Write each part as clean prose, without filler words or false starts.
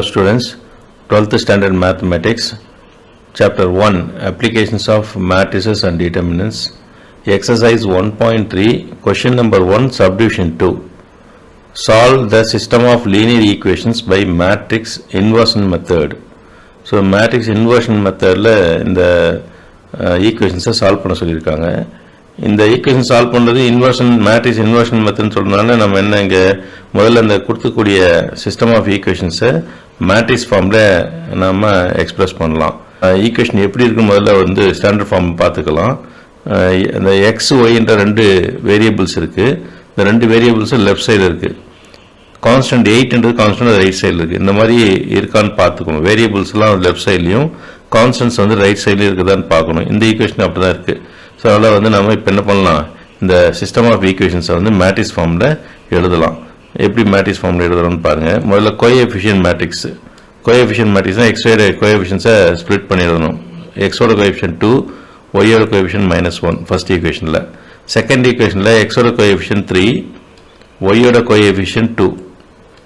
Students, 12th standard mathematics, chapter 1, applications of matrices and determinants, exercise 1.3, question number 1, subdivision 2. Solve the system of linear equations by matrix inversion method. So matrix inversion method la இந்த equations solve பண்ண சொல்லிருக்காங்க. இந்த equation solve பண்றது inversion matrix inversion மெத்தட்னு சொல்றனால நம்ம என்ன இங்க முதல்ல அந்த கொடுக்கக்கூடிய சிஸ்டம் ஆஃப் ஈக்குவேஷன்ஸை மேட்ரிக்ஸ் ஃபார்ம்ல நாம எக்ஸ்பிரஸ் பண்ணலாம். ஈக்குவேஷன் எப்படி இருக்கு முதல்ல வந்து ஸ்டாண்டர்ட் ஃபார்ம் பார்த்துக்கலாம். இந்த எக்ஸ் ஒய்ன்ற ரெண்டு வேரியபிள்ஸ் இருக்கு. இந்த ரெண்டு வேரியபிள்ஸ் லெஃப்ட் சைடு இருக்கு. கான்ஸ்டன்ட் 8ன்றது கான்ஸ்டன்ட் ரைட் சைடில் இருக்கு. இந்த மாதிரி இருக்கான்னு பார்த்துக்கணும். வேரியபிள்ஸ்லாம் லெஃப்ட் சைட்லையும் கான்ஸ்டன்ட்ஸ் வந்து ரைட் சைட்லையும் இருக்குதான்னு பார்க்கணும். இந்த ஈக்குவேஷன் அப்படிதான் இருக்கு. ஸோ அதனால் வந்து நம்ம இப்போ என்ன பண்ணலாம், இந்த சிஸ்டம் ஆஃப் ஈக்குவேஷன்ஸை வந்து மேட்ரிக்ஸ் ஃபார்மில் எழுதலாம். எப்படி மேட்ரிக்ஸ் ஃபார்மில் எழுதலாம்னு பாருங்கள். முதல்ல கோஎஃபிஷியன்ட் மேட்ரிக்ஸ். கோஎஃபிஷியன்ட் மேட்ரிக்ஸ்னால் எக்ஸோட கோஎஃபிஷியன்ஸை ஸ்ப்ளிட் பண்ணி எழுதணும். எக்ஸோட கோஎஃபிஷியன்ட் 2, ஒய்யோட கோஎஃபிஷியன்ட் -1 ஃபர்ஸ்ட் ஈக்குவேஷனில். செகண்ட் ஈக்குவேஷனில் எக்ஸோட கோஎஃபிஷியன்ட் 3, ஒய்யோட கோஎஃபிஷியன்ட் 2.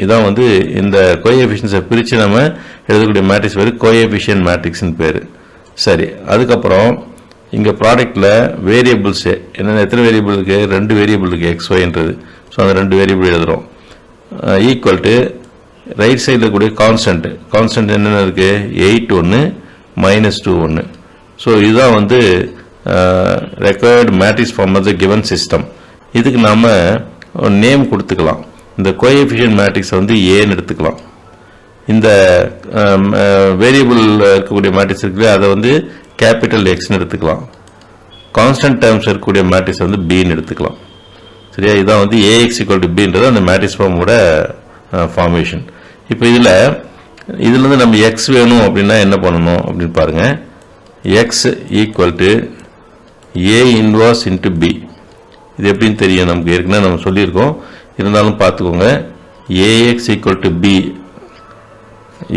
இதான் வந்து இந்த கோஎஃபிஷியன்ஸை பிரித்து நம்ம எழுதக்கூடிய மேட்ரிக்ஸ் பேர் கோஎஃபிஷியன்ட் மேட்ரிக்ஸ்னு பேர். சரி, அதுக்கப்புறம் இங்கே ப்ராடக்டில் வேரியபிள்ஸ் என்னென்ன, எத்தனை வேரியபிள் இருக்குது, ரெண்டு வேரியபிள் இருக்குது எக்ஸ் ஒய்ன்றது. ஸோ அந்த ரெண்டு வேரியபிள் எழுதுகிறோம். ஈக்குவல் டு ரைட் சைடில் கூடிய கான்ஸ்டன்ட் என்னென்ன இருக்குது, 8 ஒன்று -2 ஒன்று. ஸோ இதுதான் வந்து required matrix form of the given system. இதுக்கு நாம் ஒரு நேம் கொடுத்துக்கலாம். இந்த கோஎஃபிஷியன்ட் மேட்ரிக்ஸை வந்து ஏன்னு எடுத்துக்கலாம். இந்த வேரியபிள் இருக்கக்கூடிய மேட்ரிக்ஸ் இருக்குது அதை வந்து கேபிட்டல் எக்ஸ்னு எடுத்துக்கலாம். கான்ஸ்டன்ட் டேர்ம்ஸ் இருக்கக்கூடிய மேட்ரிக்ஸ் வந்து பின்னு எடுத்துக்கலாம். சரியா, இதான் வந்து ஏஎக்ஸ் ஈக்குவல் டு பின்றது அந்த மேட்ரிக்ஸ் ஃபார்மோட ஃபார்மேஷன். இப்போ இதுலேருந்து நம்ம எக்ஸ் வேணும் அப்படின்னா என்ன பண்ணணும் அப்படின்னு பாருங்க. X equal to A inverse into B. இது எப்படின்னு தெரியும் நமக்கு, ஏற்கனவே நம்ம சொல்லியிருக்கோம், இருந்தாலும் பார்த்துக்கோங்க. A X equal to B,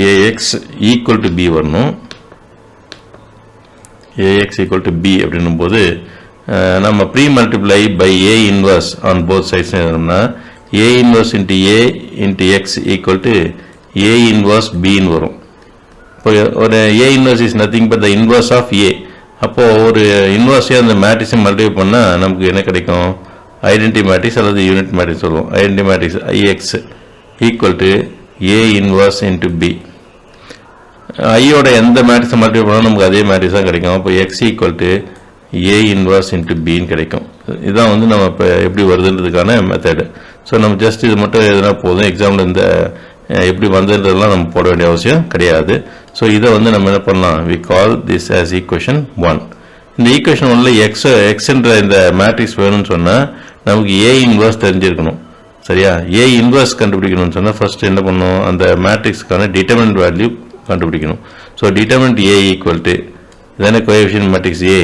A X equal to B வரணும். ஏஎக்ஸ் ஈக்குவல் டு பி அப்படின்னும் போது நம்ம pre multiply by A inverse on both sides எழுதணும்னா A inverse into A into X equal to A inverse பின்னு வரும். இப்போ ஒரு A inverse is nothing but the inverse of A. அப்போது ஒரு இன்வர்ஸே அந்த மேட்ரிக்ஸை மல்டிப்ளை பண்ணால் நமக்கு என்ன கிடைக்கும், ஐடென்டி மேட்ரிக்ஸ் அல்லது யூனிட் மேட்ரிக்ஸ் சொல்லுவோம். Identity matrix I X equal to A inverse into B. ஐயோட எந்த மேட்ரிக்ஸை மல்டிப்ளை பண்ணாலும் நமக்கு அதே மேட்ரிக்ஸ் தான் கிடைக்கும். அப்போ x equal to A inverse into பின்னு கிடைக்கும். இதுதான் வந்து நம்ம இப்போ எப்படி வருதுன்றதுக்கான மெத்தடு. ஸோ நம்ம ஜஸ்ட் இது மட்டும் எதுனா போதும். எக்ஸாம்பிள் இந்த எப்படி வந்ததுன்றதுலாம் நம்ம போட வேண்டிய அவசியம் கிடையாது. ஸோ இதை வந்து நம்ம என்ன பண்ணலாம், we call this as equation 1. இந்த ஈக்குவேஷன் 1ல எக்ஸ்ன்ற இந்த மேட்ரிக்ஸ் வேணும்னு சொன்னால் நமக்கு ஏ இன்வர்ஸ் தெரிஞ்சிருக்கணும். சரியா, ஏ இன்வர்ஸ் கண்டுபிடிக்கணும்னு சொன்னால் ஃபர்ஸ்ட் என்ன பண்ணணும், அந்த மேட்ரிக்ஸ்க்கான டிட்டர்மினன்ட் வேல்யூ கண்டுபிடிக்கணும். So determinant A equal to இதான கோஎஃபிஷியன்ட் மேட்ரிக்ஸ் ஏ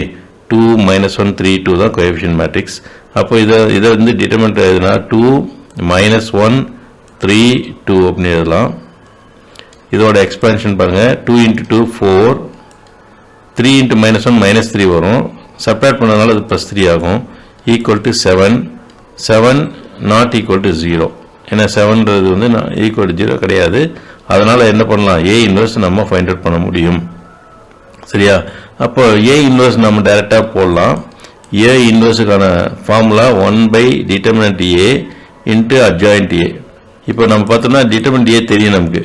2 -1 3 2 தான் கோஎஃபிஷியன்ட் மேட்ரிக்ஸ். அப்போ இதை வந்து டிட்டர்மினன்ட் எதுனா 2 -1 3 2 அப்படின்னு எழுதலாம். இதோட எக்ஸ்பான்ஷன் பாருங்க, 2 × 2 4, 3 × -1 -3 வரும். சப்ராக்ட் பண்ணதுனால அது +3 ஆகும். Equal to 7 7 not equal to 0. ஏன்னா 7ன்றது வந்து ஈக்குவல் டு 0 கிடையாது. அதனால் என்ன பண்ணலாம், ஏ இன்வர்ஸ் நம்ம ஃபைண்ட் அவுட் பண்ண முடியும். சரியா, அப்போ ஏ இன்வர்ஸ் நம்ம டைரெக்டாக போடலாம். ஏ இன்வர்ஸுக்கான formula 1 determinant A into adjoint A. இப்போ நம்ம பார்த்தோம்னா டிட்டர்மினன்ட் ஏ தெரியும் நமக்கு.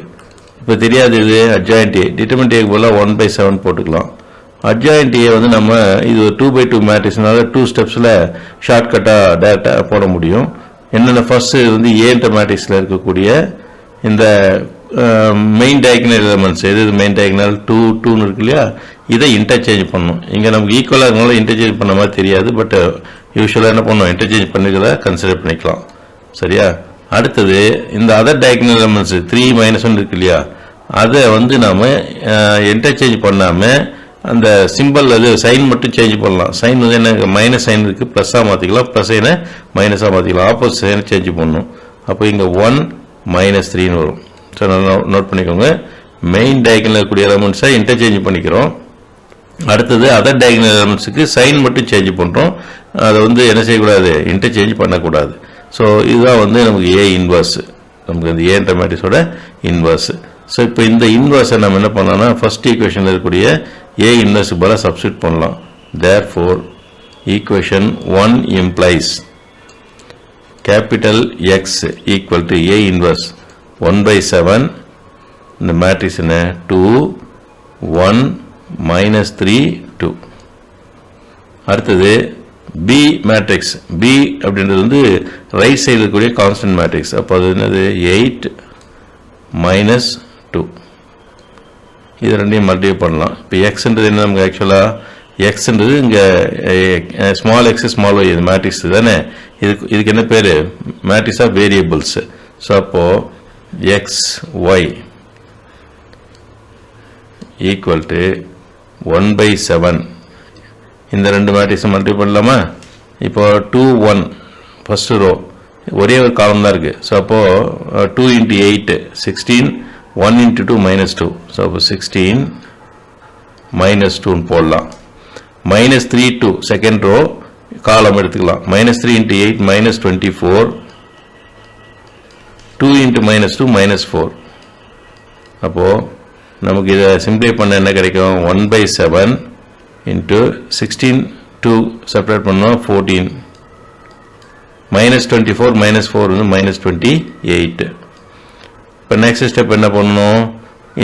இப்போ தெரியாது இது அட்ஜாயிண்ட் ஏ. டிட்டர்மினன்ட் ஏக்கு போல 1/7 போட்டுக்கலாம். அட்ஜாயிண்ட் ஏ வந்து நம்ம இது 2/2 மேட்ரிக்ஸ்னால 2 ஸ்டெப்ஸில் ஷார்ட்கட்டாக டைரெக்டாக போட முடியும். என்னென்ன ஃபர்ஸ்ட் வந்து ஏன்ற மேட்ரிக்ஸில் இருக்கக்கூடிய இந்த மெயின் டயகனல் எலிமெண்ட்ஸ், எது மெயின் டயகனல் 2 2ன்னு இருக்கு இல்லையா, இதை இன்டர்சேஞ்ச் பண்ணணும். இங்கே நமக்கு ஈக்குவலாக இருக்கனால இன்டர்சேஞ்ச் பண்ண மாதிரி தெரியாது. பட் யூஸ்வலாக என்ன பண்ணணும், இன்டர்சேஞ்ச் பண்ணிக்கிறத கன்சிடர் பண்ணிக்கலாம். சரியா, அடுத்தது இந்த அதர் டயகனல் எலிமெண்ட்ஸ் 3 -1 இருக்கு இல்லையா, அதை வந்து நாம் இன்டர்சேஞ்ச் பண்ணாமல் அந்த சிம்பிள் அது சைன் மட்டும் சேஞ்ச் பண்ணலாம். சைன் வந்து என்ன, மைனஸ் சைன் இருக்குது, ப்ளஸ்ஸாக மாற்றிக்கலாம், ப்ளஸ் சைனை மைனஸாக மாற்றிக்கலாம், ஆப்போசிட் சைனை சேஞ்ச் பண்ணணும். அப்போ இங்கே 1 -3ன்னு வரும். ஸோ நல்லா நோட் பண்ணிக்கோங்க. மெயின் டயகனல் இருக்கக்கூடிய எலிமெண்ட்ஸை இன்டர்சேஞ்ச் பண்ணிக்கிறோம். அடுத்தது அதர் டயகனல் எலிமெண்ட்ஸுக்கு சைன் மட்டும் சேஞ்ச் பண்ணுறோம். அதை வந்து என்ன செய்யக்கூடாது, இன்டர்சேஞ்ச் பண்ணக்கூடாது. ஸோ இதுதான் வந்து நமக்கு ஏ இன்வர்ஸ். நமக்கு அந்த ஏன்ற மேட்ரிக்ஸோட இன்வர்ஸ். ஸோ இப்போ இந்த இன்வர்ஸை நம்ம என்ன பண்ணலாம்னா ஃபர்ஸ்ட் ஈக்குவேஷனில் இருக்கக்கூடிய ஏ இன்வர்ஸுக்கு பதிலாக சப்ஸ்டியூட் பண்ணலாம். Therefore equation 1 implies capital X equal to A inverse 1/7 இந்த மேட்ரிக்ஸ் என்ன 2 1 -3 2. அடுத்தது B மேட்ரிக்ஸ் B அப்படின்றது வந்து ரைட் சைடில் இருக்கக்கூடிய கான்ஸ்டன்ட் மேட்ரிக்ஸ். அப்போ அது என்னது 8 -2. இது ரெண்டையும் மல்டிப்ளை பண்ணலாம். இப்போ எக்ஸ்ன்றது என்ன நமக்கு ஆக்சுவலாக எக்ஸ்ன்றது இங்கே ஸ்மால் எக்ஸ் ஸ்மால் ஒய் இது மேட்ரிக்ஸ் தானே. இதுக்கு என்ன பேர் மேட்ரிக்ஸ் ஆஃப் வேரியபிள்ஸ். ஸோ அப்போது எக்ஸ் ஒய் ஈக்குவல் டு 1/7 இந்த ரெண்டு மேட்ரிக்ஸை மல்டிப்ளை பண்ணலாமா. இப்போ 2 1 ஃபஸ்ட்டு ரோ ஒரே ஒரு காலம் தான் இருக்குது. ஸோ அப்போது 2 × 8 16 1 × 2 -2. ஸோ அப்போ 16 -2 போடலாம். -3 2 செகண்ட் ரோ காலம் எடுத்துக்கலாம். -3 × 8 -24 2 × -2 -4. அப்போது நமக்கு இதை சிம்ப்ளை பண்ண என்ன கிடைக்கும் 1/7 × 16 2 செப்பரேட் பண்ணோம் 14 -24 -4 வந்து -28. இப்போ நெக்ஸ்ட் ஸ்டெப் என்ன பண்ணணும்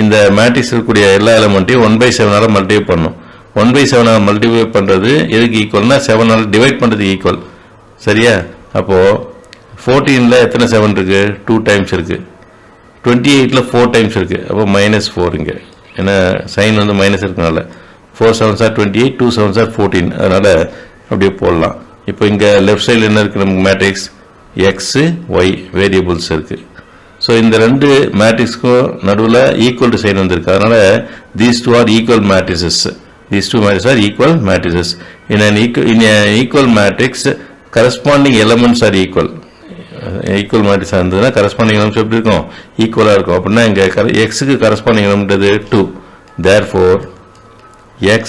இந்த மேட்ரிக்ஸ் இருக்கக்கூடிய எல்லா எலமெண்ட்டையும் 1/7 மல்டிப்ளை பண்ணணும். 1/7 மல்டிப்ளை பண்ணுறது எதுக்கு ஈக்குவல்னா 7 டிவைட் பண்ணுறது ஈக்குவல் சரியா. அப்போது 14 எத்தனை 7 இருக்குது 2 டைம்ஸ் இருக்குது. 28 4 டைம்ஸ் இருக்குது. அப்போ -4 இங்கே ஏன்னா சைன் வந்து மைனஸ் இருக்கனால 4 7s are 28 2 7s are 14 அதனால் அப்படியே போடலாம். இப்போ இங்கே லெஃப்ட் சைடில் என்ன இருக்குது நமக்கு மேட்ரிக்ஸ் எக்ஸு ஒய் வேரியபிள்ஸ் இருக்குது. ஸோ இந்த ரெண்டு மேட்ரிக்ஸ்க்கும் நடுவில் ஈக்குவல் டு சைன் வந்திருக்கு. அதனால் these two are equal matrices. These two matrices are equal matrices. In an equal matrix, corresponding elements are equal. Equal matrix இருந்ததுன்னா corresponding elements எப்படி இருக்கும் ஈக்குவலாக இருக்கும். அப்படின்னா இங்கே எக்ஸுக்கு corresponding element இது 2. Therefore, x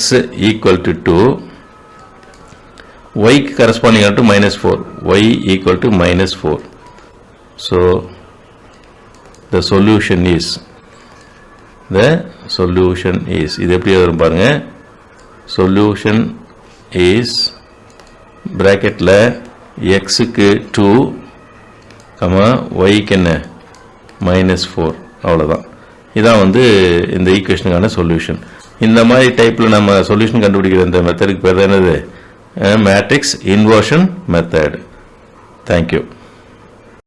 equal to 2. y corresponding to -4. y equal to -4. So, the solution is இது எப்படி வரும் பாருங்க. solution is bracketல xக்கு 2 yக்கு என்ன -4 அவ்வளோதான். இதான் வந்து இந்த ஈக்குவேஷனுக்கான சொல்யூஷன். இந்த மாதிரி டைப்பில் நம்ம சொல்யூஷன் கண்டுபிடிக்கிற இந்த மெத்தடுக்கு பேர் என்னது மேட்ரிக்ஸ் இன்வர்ஷன் மெத்தட். தேங்க்யூ.